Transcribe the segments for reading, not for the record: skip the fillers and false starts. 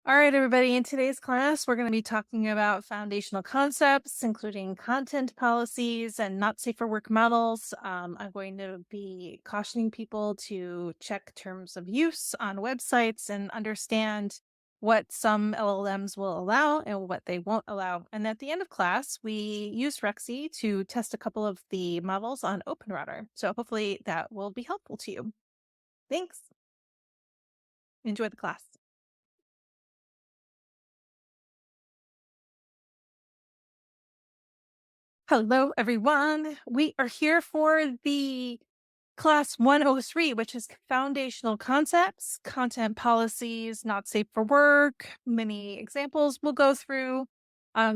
All right, everybody. In today's class, we're going to be talking about foundational concepts, including content policies and not safe for work models. I'm going to be cautioning people to check terms of use on websites and understand what some LLMs will allow and what they won't allow. And at the end of class, we use Rexy to test a couple of the models on OpenRouter. So hopefully that will be helpful to you. Thanks. Enjoy the class. Hello, everyone. We are here for the class 103, which is foundational concepts, content policies, not safe for work. Many examples we'll go through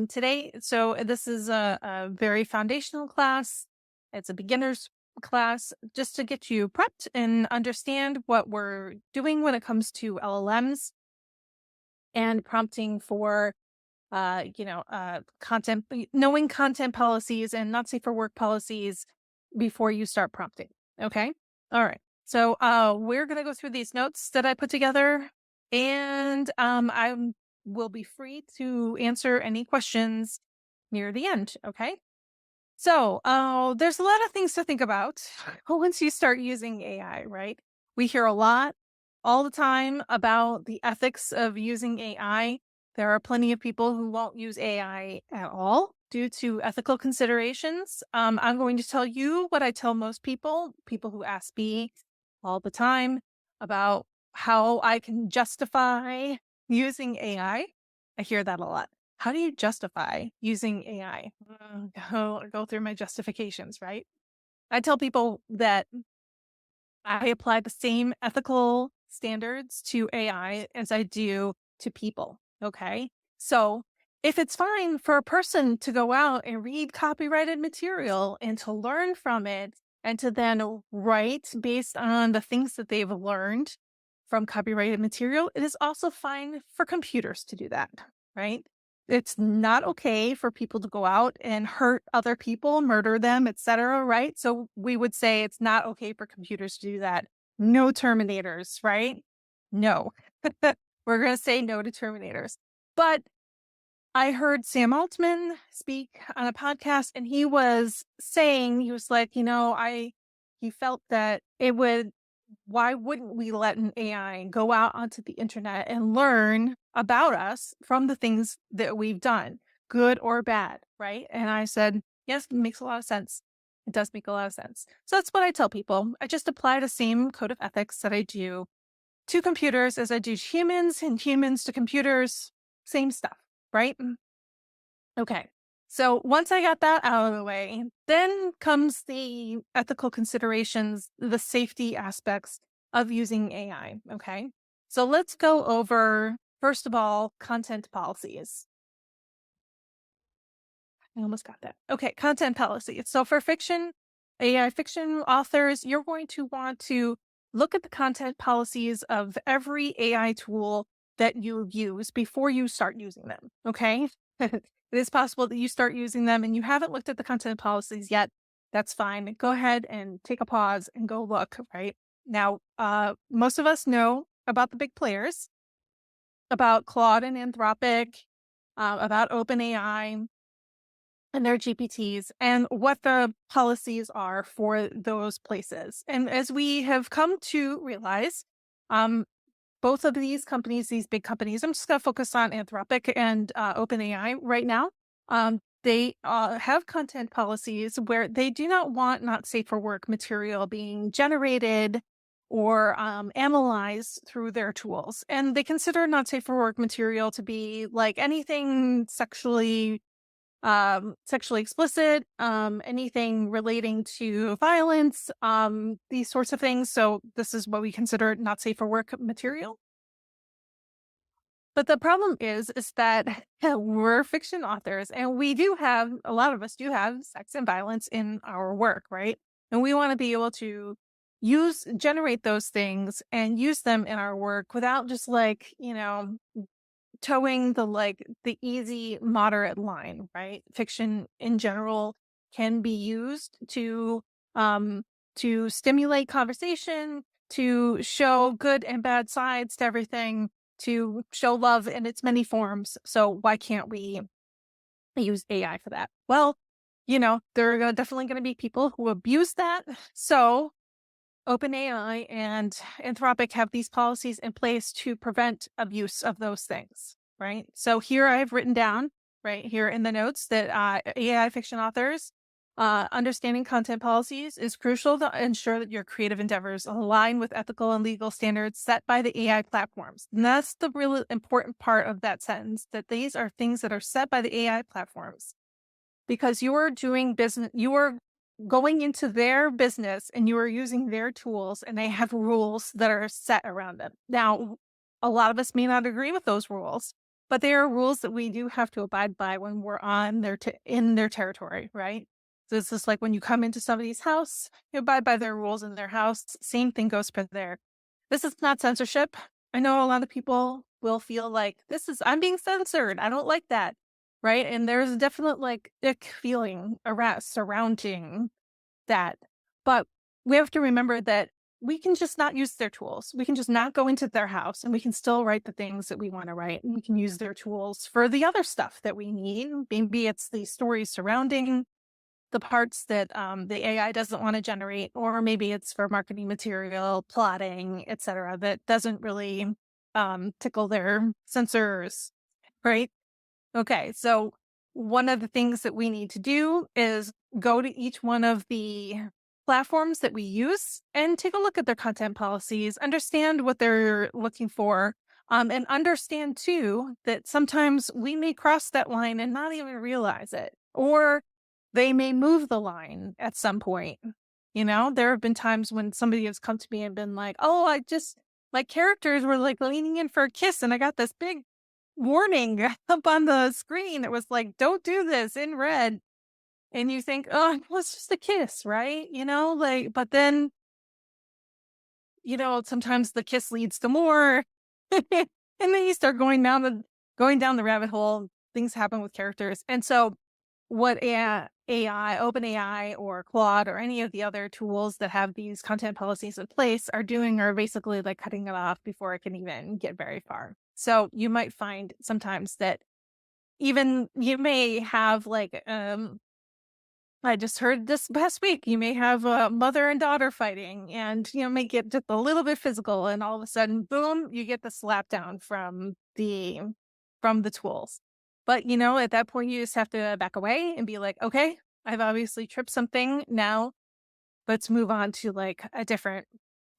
today. So this is a very foundational class. It's a beginner's class just to get you prepped and understand what we're doing when it comes to LLMs and prompting for content, knowing content policies and not safe for work policies before you start prompting. Okay. All right. So we're going to go through these notes that I put together, and I will be free to answer any questions near the end. Okay. So there's a lot of things to think about once you start using AI, right? We hear a lot all the time about the ethics of using AI. There are plenty of people who won't use AI at all due to ethical considerations. I'm going to tell you what I tell most people who ask me all the time about how I can justify using AI. I hear that a lot. How do you justify using AI? Go through my justifications, right? I tell people that I apply the same ethical standards to AI as I do to people. Okay. So if it's fine for a person to go out and read copyrighted material and to learn from it and to then write based on the things that they've learned from copyrighted material, it is also fine for computers to do that, right? It's not okay for people to go out and hurt other people, murder them, etc., right? So we would say it's not okay for computers to do that. No Terminators, right? No. We're going to say no to Terminators. But I heard Sam Altman speak on a podcast, and he was saying, he was like, he felt that why wouldn't we let an AI go out onto the internet and learn about us from the things that we've done, good or bad, right? And I said, yes, it makes a lot of sense. It does make a lot of sense. So that's what I tell people. I just apply the same code of ethics that I do to computers as I do to humans, and humans to computers, same stuff, right? Okay. So once I got that out of the way, then comes the ethical considerations, the safety aspects of using AI. Okay. So let's go over, first of all, content policies. I almost got that. Okay. Content policies. So for fiction, AI fiction authors, you're going to want to look at the content policies of every AI tool that you use before you start using them. Okay. It is possible that you start using them and you haven't looked at the content policies yet. That's fine. Go ahead and take a pause and go look, right? Now, most of us know about the big players, about Claude and Anthropic, about OpenAI and their GPTs, and what the policies are for those places. And as we have come to realize, both of these companies, these big companies, I'm just going to focus on Anthropic and OpenAI right now. They have content policies where they do not want not safe for work material being generated or analyzed through their tools. And they consider not safe for work material to be like anything sexually explicit, anything relating to violence, these sorts of things. So this is what we consider not safe for work material. But the problem is that we're fiction authors, and a lot of us do have sex and violence in our work, right? And we want to be able to generate those things and use them in our work without just towing the easy moderate line, right? Fiction in general can be used to stimulate conversation, to show good and bad sides to everything. to show love in its many forms. So why can't we use AI for that? Well, there are definitely going to be people who abuse that. So OpenAI and Anthropic have these policies in place to prevent abuse of those things, right? So here I've written down right here in the notes that AI fiction authors understanding content policies is crucial to ensure that your creative endeavors align with ethical and legal standards set by the AI platforms. And that's the really important part of that sentence, that these are things that are set by the AI platforms. Because you are doing business, you are going into their business and you are using their tools, and they have rules that are set around them. Now, a lot of us may not agree with those rules, but they are rules that we do have to abide by when we're on in their territory, right? So it's just like when you come into somebody's house, you abide by their rules in their house. Same thing goes for there. This is not censorship. I know a lot of people will feel like I'm being censored. I don't like that. Right. And there's a definite ick feeling surrounding that. But we have to remember that we can just not use their tools. We can just not go into their house, and we can still write the things that we want to write. And we can use their tools for the other stuff that we need. Maybe it's the stories surrounding the parts that the AI doesn't want to generate, or maybe it's for marketing material, plotting, etc., that doesn't really tickle their sensors. Right. Okay, so one of the things that we need to do is go to each one of the platforms that we use and take a look at their content policies, understand what they're looking for, and understand too that sometimes we may cross that line and not even realize it, or they may move the line at some point. There have been times when somebody has come to me and been like, oh, my characters were leaning in for a kiss, and I got this big warning up on the screen. It was like, don't do this, in red. And you think, oh, well, it's just a kiss, right? But then, sometimes the kiss leads to more. And then you start going down the rabbit hole. Things happen with characters. And so what OpenAI or Claude or any of the other tools that have these content policies in place are doing are basically cutting it off before it can even get very far. So you might find sometimes that even you may have I just heard this past week, you may have a mother and daughter fighting, and may get just a little bit physical, and all of a sudden, boom, you get the slap down from the tools. But at that point, you just have to back away and be like, okay, I've obviously tripped something. Now let's move on to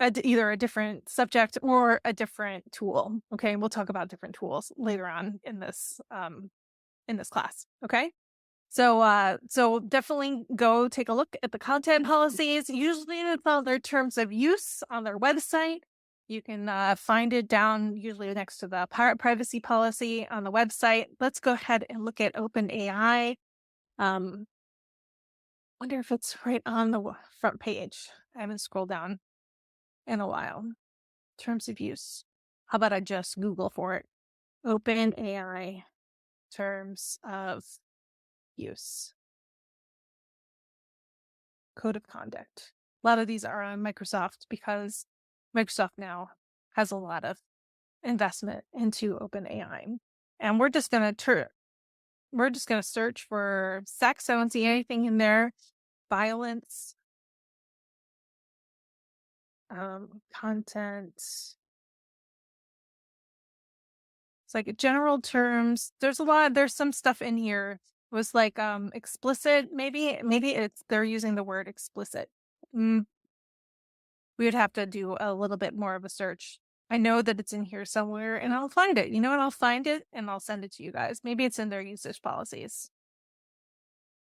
either a different subject or a different tool. Okay, we'll talk about different tools later on in this class. Okay. So definitely go take a look at the content policies. Usually it's all their terms of use on their website. You can find it down usually next to the privacy policy on the website. Let's go ahead and look at OpenAI. Wonder if it's right on the front page. I haven't scrolled down in a while. Terms of use. How about I just Google for it? OpenAI terms of use. Code of conduct. A lot of these are on Microsoft because Microsoft now has a lot of investment into OpenAI. And we're just gonna search for sex. I don't see anything in there. Violence. Content. It's like general terms. There's some stuff in here. It was explicit. Maybe they're using the word explicit. We would have to do a little bit more of a search. I know that it's in here somewhere, and I'll find it. You know what? I'll find it and I'll send it to you guys. Maybe it's in their usage policies.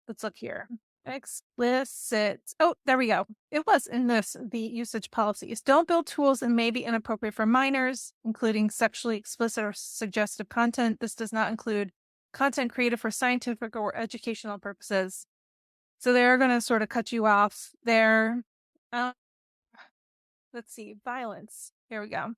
Let's look here. Explicit. Oh, there we go. It was in the usage policies. Don't build tools that may be inappropriate for minors, including sexually explicit or suggestive content. This does not include content created for scientific or educational purposes. So they're going to sort of cut you off there. Let's see. Violence. Here we go.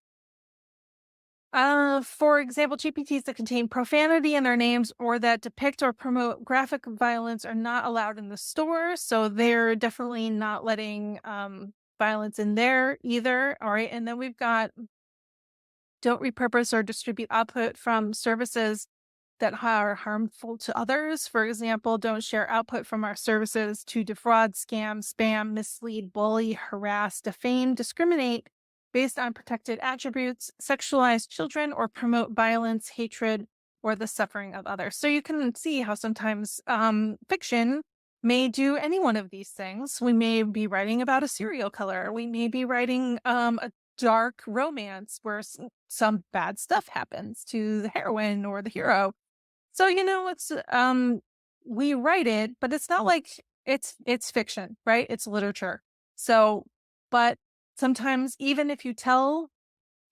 For example, GPTs that contain profanity in their names or that depict or promote graphic violence are not allowed in the store. So they're definitely not letting violence in there either. All right. And then we've got Don't repurpose or distribute output from services that are harmful to others. For example, don't share output from our services to defraud, scam, spam, mislead, bully, harass, defame, discriminate based on protected attributes, sexualize children, or promote violence, hatred, or the suffering of others. So you can see how sometimes fiction may do any one of these things. We may be writing about a serial killer. We may be writing a dark romance where some bad stuff happens to the heroine or the hero. So, it's we write it, but it's not like it's fiction, right? It's literature. So, but sometimes even if you tell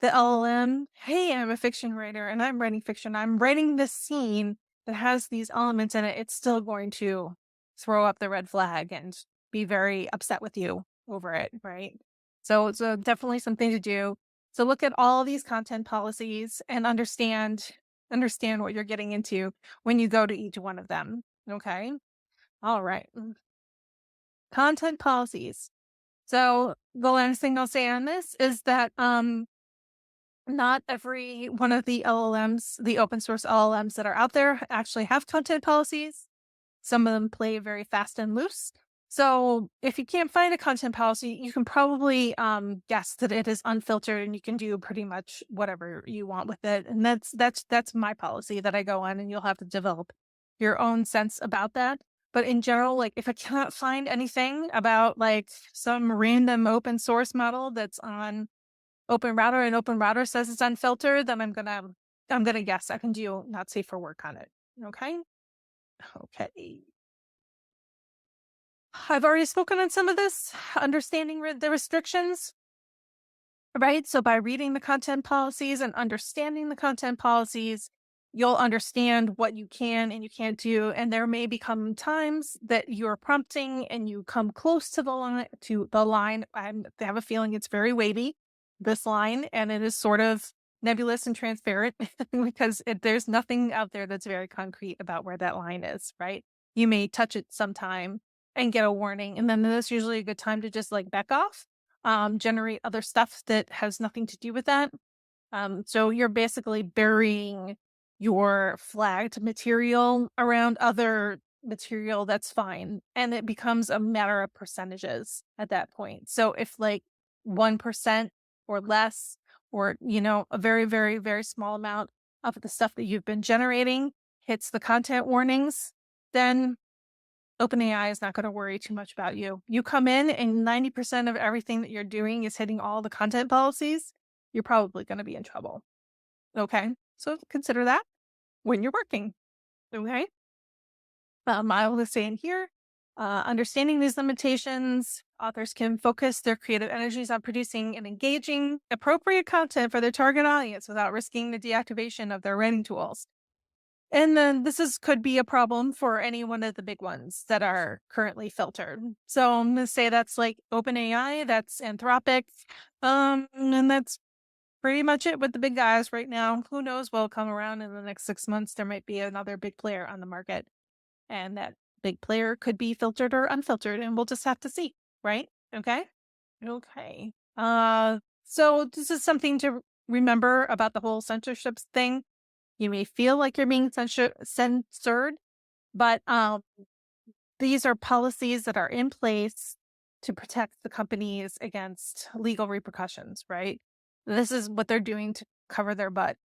the LLM, "Hey, I'm a fiction writer and I'm writing fiction. I'm writing this scene that has these elements in it," it's still going to throw up the red flag and be very upset with you over it, right? So it's definitely something to do. So look at all these content policies and understand what you're getting into when you go to each one of them. Okay. All right. Content policies. So the last thing I'll say on this is that not every one of the LLMs, the open source LLMs that are out there, actually have content policies. Some of them play very fast and loose. So if you can't find a content policy, you can probably guess that it is unfiltered and you can do pretty much whatever you want with it. And that's my policy that I go on, and you'll have to develop your own sense about that. But in general, like if I cannot find anything about like some random open source model that's on Open Router and Open Router says it's unfiltered, then I'm gonna guess I can do not safe for work on it. Okay. Okay. I've already spoken on some of this, understanding the restrictions, right? So by reading the content policies and understanding the content policies, you'll understand what you can and you can't do. And there may become times that you're prompting and you come close to the line. I have a feeling it's very wavy, this line, and it is sort of nebulous and transparent because there's nothing out there that's very concrete about where that line is, right? You may touch it sometime and get a warning, and then that's usually a good time to just like back off, generate other stuff that has nothing to do with that. So you're basically burying your flagged material around other material that's fine. And it becomes a matter of percentages at that point. So if like 1% or less, or, a very, very, very small amount of the stuff that you've been generating hits the content warnings, then OpenAI is not going to worry too much about you. You come in and 90% of everything that you're doing is hitting all the content policies, you're probably going to be in trouble. Okay. So consider that when you're working. Okay. I will say in here, understanding these limitations, authors can focus their creative energies on producing and engaging appropriate content for their target audience without risking the deactivation of their writing tools. And then could be a problem for any one of the big ones that are currently filtered. So I'm going to say that's like OpenAI, that's Anthropic, and that's pretty much it with the big guys right now. Who knows what'll come around in the next 6 months? There might be another big player on the market, and that big player could be filtered or unfiltered, and we'll just have to see, right? Okay. Okay. So this is something to remember about the whole censorship thing. You may feel like you're being censored, but these are policies that are in place to protect the companies against legal repercussions, right? This is what they're doing to cover their butt.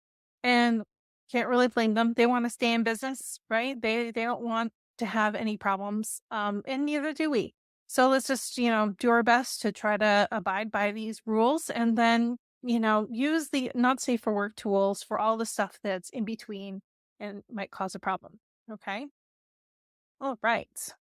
And can't really blame them. They want to stay in business, right? They don't want to have any problems. And neither do we. So let's just, do our best to try to abide by these rules, and then use the not safe for work tools for all the stuff that's in between and might cause a problem. Okay. All right.